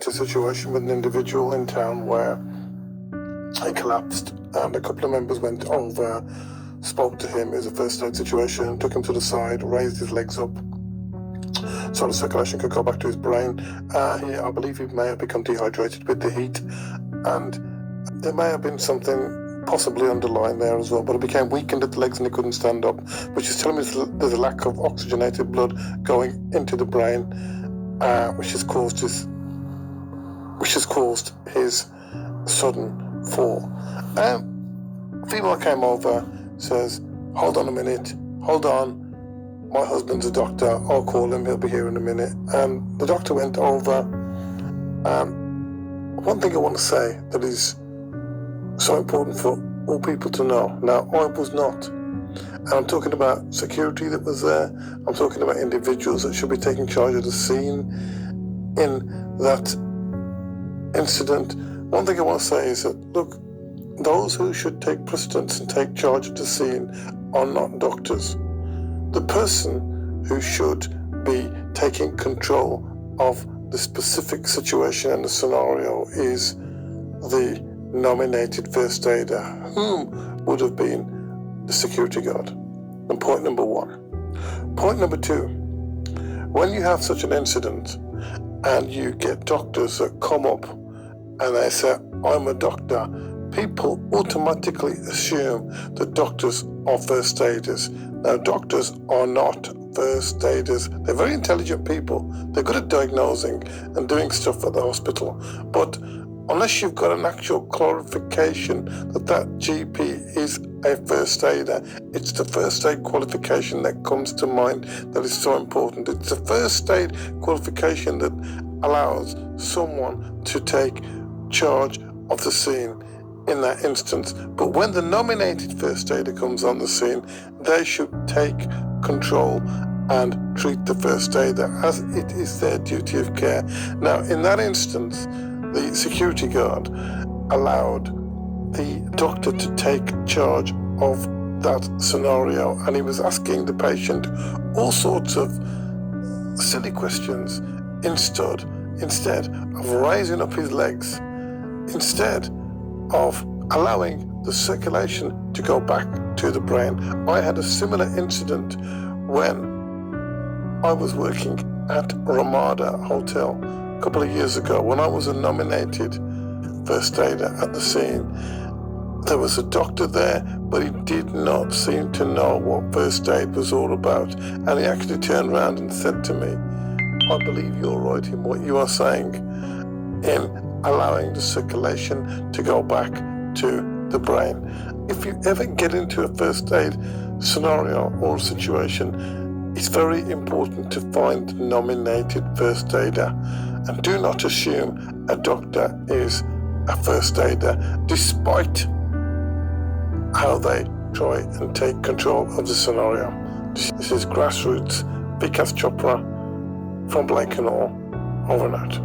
a situation with an individual in town where he collapsed, and a couple of members went over, spoke to him. It was a first aid situation, took him to the side, raised his legs up so the circulation could go back to his brain. I believe he may have become dehydrated with the heat, and there may have been something possibly underlying there as well, but it became weakened at the legs and he couldn't stand up, which is telling me there's a lack of oxygenated blood going into the brain, which has caused his sudden fall. Female came over, says, "Hold on a minute, hold on. My husband's a doctor, I'll call him, he'll be here in a minute." And the doctor went over. One thing I want to say that is so important for all people to know. Now, I was not. And I'm talking about security that was there. I'm talking about individuals that should be taking charge of the scene in that incident. One thing I want to say is that, look, those who should take precedence and take charge of the scene are not doctors. The person who should be taking control of the specific situation and the scenario is the nominated first aider, whom would have been the security guard. And point number one. Point number two, when you have such an incident and you get doctors that come up and they say, "I'm a doctor," people automatically assume that doctors are first aiders. Now, doctors are not first aiders. They're very intelligent people. They're good at diagnosing and doing stuff at the hospital. But unless you've got an actual clarification that GP is a first aider, it's the first aid qualification that comes to mind that is so important. It's the first aid qualification that allows someone to take charge of the scene in that instance. But when the nominated first aider comes on the scene, they should take control and treat the first aider as it is their duty of care. Now, in that instance, the security guard allowed the doctor to take charge of that scenario, and he was asking the patient all sorts of silly questions instead of raising up his legs, instead of allowing the circulation to go back to the brain. I had a similar incident when I was working at Ramada Hotel a couple of years ago. When I was a nominated first aider at the scene, there was a doctor there, but he did not seem to know what first aid was all about. And he actually turned around and said to me, "I believe you're right in what you are saying in allowing the circulation to go back to the brain." If you ever get into a first aid scenario or situation, it's very important to find the nominated first aider, and do not assume a doctor is a first aider, despite how they try and take control of the scenario. This is Grassroots, Vikas Chopra from Blake and All, over and out.